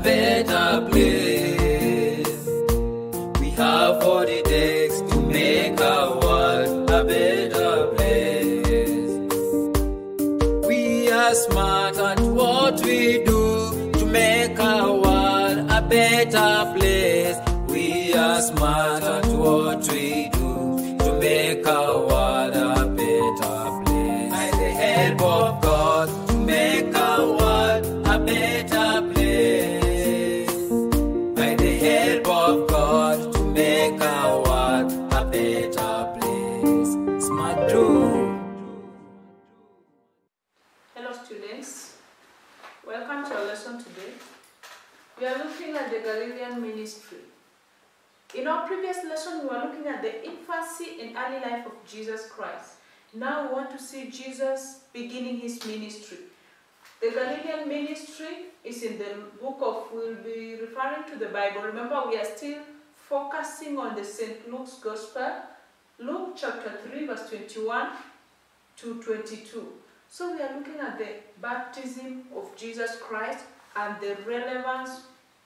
better place. We have what it takes to make our world a better place. We are smart at what we do to make our world a better place. We are smart at what we do to make our world a better place. By the help of God, to make our world a better place. By the help of God, to make our world a better place. Smart do. Hello students, welcome to our lesson today. We are looking at the Galilean ministry. In our previous lesson, we were looking at the infancy and early life of Jesus Christ. Now we want to see Jesus beginning his ministry. The Galilean ministry is in the book of, we'll be referring to the Bible. Remember, we are still focusing on the St. Luke's Gospel, Luke chapter 3, verse 21 to 22. So we are looking at the baptism of Jesus Christ and the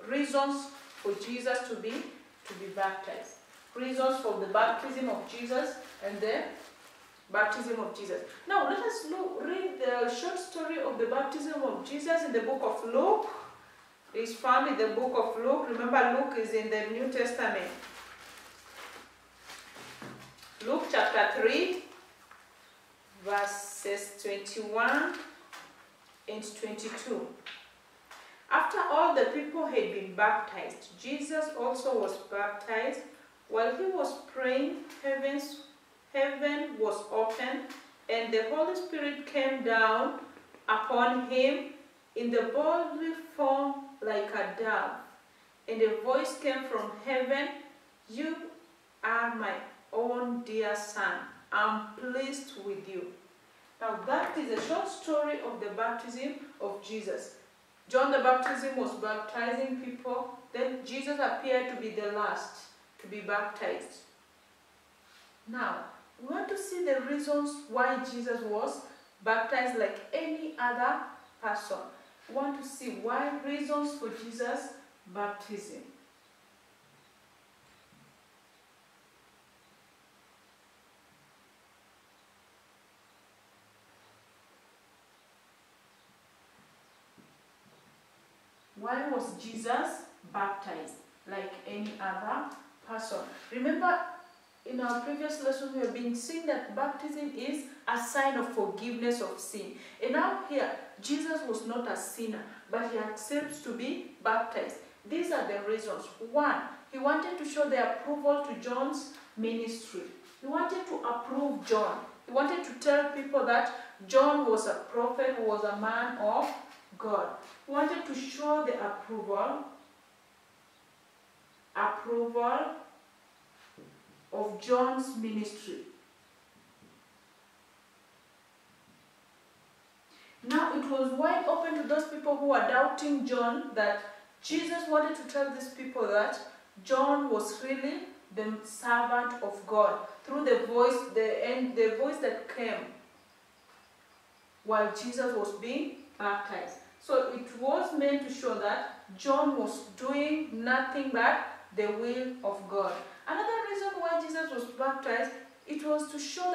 reasons for Jesus to be baptized. Reasons for the baptism of Jesus and the baptism of Jesus. Now let us read the short story of the baptism of Jesus in the book of Luke. It is found in the book of Luke. Remember, Luke is in the New Testament. Luke chapter 3, verses 21 and 22. After all the people had been baptized, Jesus also was baptized. While he was praying, heaven was opened, and the Holy Spirit came down upon him in the bodily form like a dove. And a voice came from heaven, "You are my own dear Son. I'm pleased with you." Now that is a short story of the baptism of Jesus. John the Baptist was baptizing people. Then Jesus appeared to be the last to be baptized. Now, we want to see the reasons why Jesus was baptized like any other person. We want to see why reasons for Jesus' baptism. Why was Jesus baptized like any other person? Remember, in our previous lesson, we have been seeing that baptism is a sign of forgiveness of sin. And now here, Jesus was not a sinner, but he accepts to be baptized. These are the reasons. One, he wanted to show the approval to John's ministry. He wanted to approve John. He wanted to tell people that John was a prophet, who was a man of God. He wanted to show the approval of John's ministry. Now it was wide open to those people who were doubting John, that Jesus wanted to tell these people that John was really the servant of God through the voice that came while Jesus was being baptized. So it was meant to show that John was doing nothing but the will of God. Another reason why Jesus was baptized, it was to show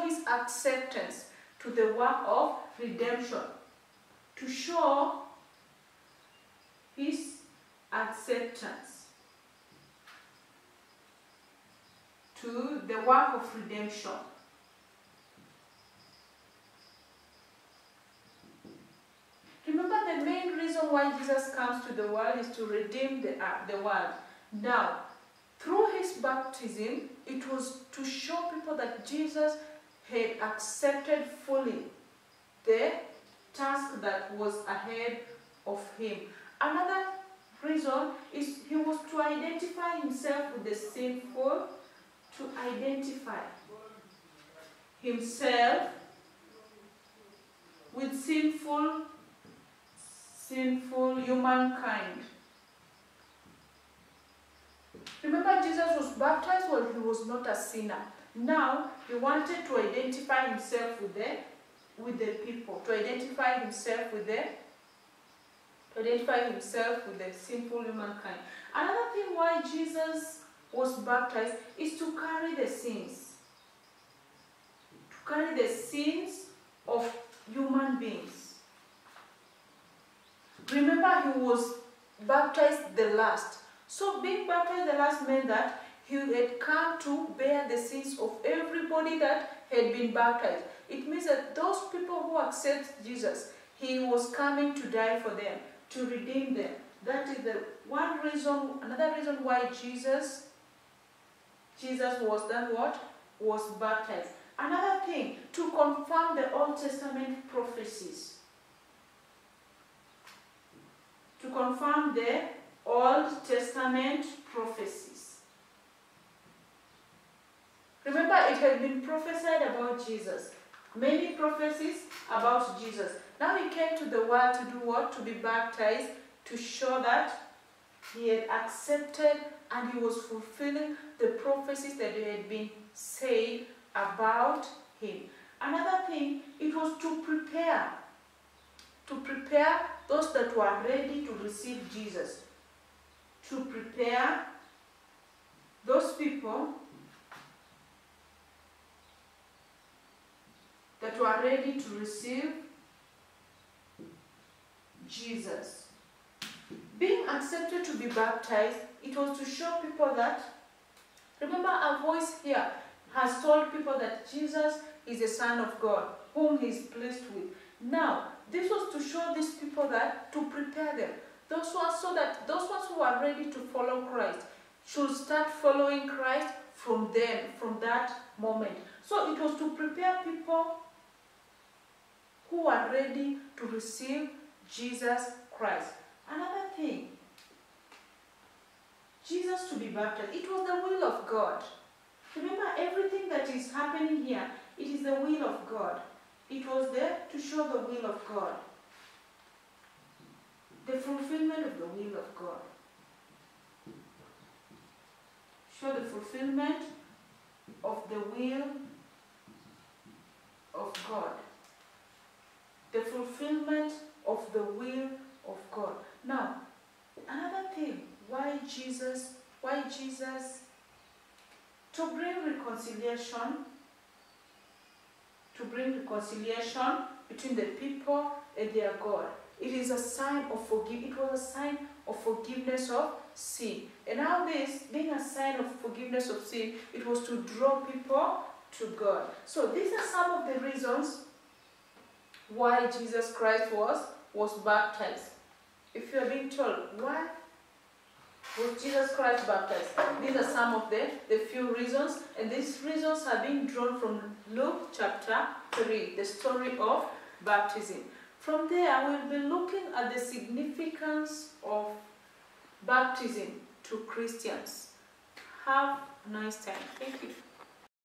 his acceptance to the work of redemption. To show his acceptance to the work of redemption. Remember, the main reason why Jesus comes to the world is to redeem the world. Now, through his baptism, it was to show people that Jesus had accepted fully the task that was ahead of him. Another reason is he was to identify himself with the sinful, to identify himself with sinful humankind. Remember, Jesus was baptized while he was not a sinner. Now, he wanted to identify himself with the people, to identify himself with to identify himself with the simple humankind. Another thing why Jesus was baptized is to carry the sins. To carry the sins of human beings. Remember, he was baptized the last. So being baptized the last meant that he had come to bear the sins of everybody that had been baptized. It means that those people who accept Jesus, he was coming to die for them, to redeem them. That is the one reason, another reason why Jesus was done what? Was baptized. Another thing, to confirm the Old Testament prophecies. To confirm the Old Testament prophecies. Remember, it had been prophesied about Jesus. Many prophecies about Jesus. Now he came to the world to do what? To be baptized, to show that he had accepted and he was fulfilling the prophecies that had been said about him. Another thing, it was to prepare those that were ready to receive Jesus. To prepare those people that were ready to receive Jesus. Being accepted to be baptized, it was to show people that, remember, our voice here has told people that Jesus is the Son of God, whom he is pleased with. Now, this was to show these people that, to prepare them. Those ones, so that those ones who are ready to follow Christ should start following Christ from then, from that moment. So it was to prepare people who are ready to receive Jesus Christ. Another thing, Jesus to be baptized, it was the will of God. Remember, everything that is happening here, it is the will of God. It was there to show the will of God. The fulfillment of the will of God. Show the fulfillment of the will of God. The fulfillment of the will of God. Now, another thing, why Jesus, to bring reconciliation between the people and their God. It is a sign of forgiveness. It was a sign of forgiveness of sin. And now this, being a sign of forgiveness of sin, it was to draw people to God. So these are some of the reasons why Jesus Christ was baptized. If you are being told, why was Jesus Christ baptized? These are some of the few reasons, and these reasons are being drawn from Luke chapter 3, the story of baptism. From there, we'll be looking at the significance of baptism to Christians. Have a nice time. Thank you.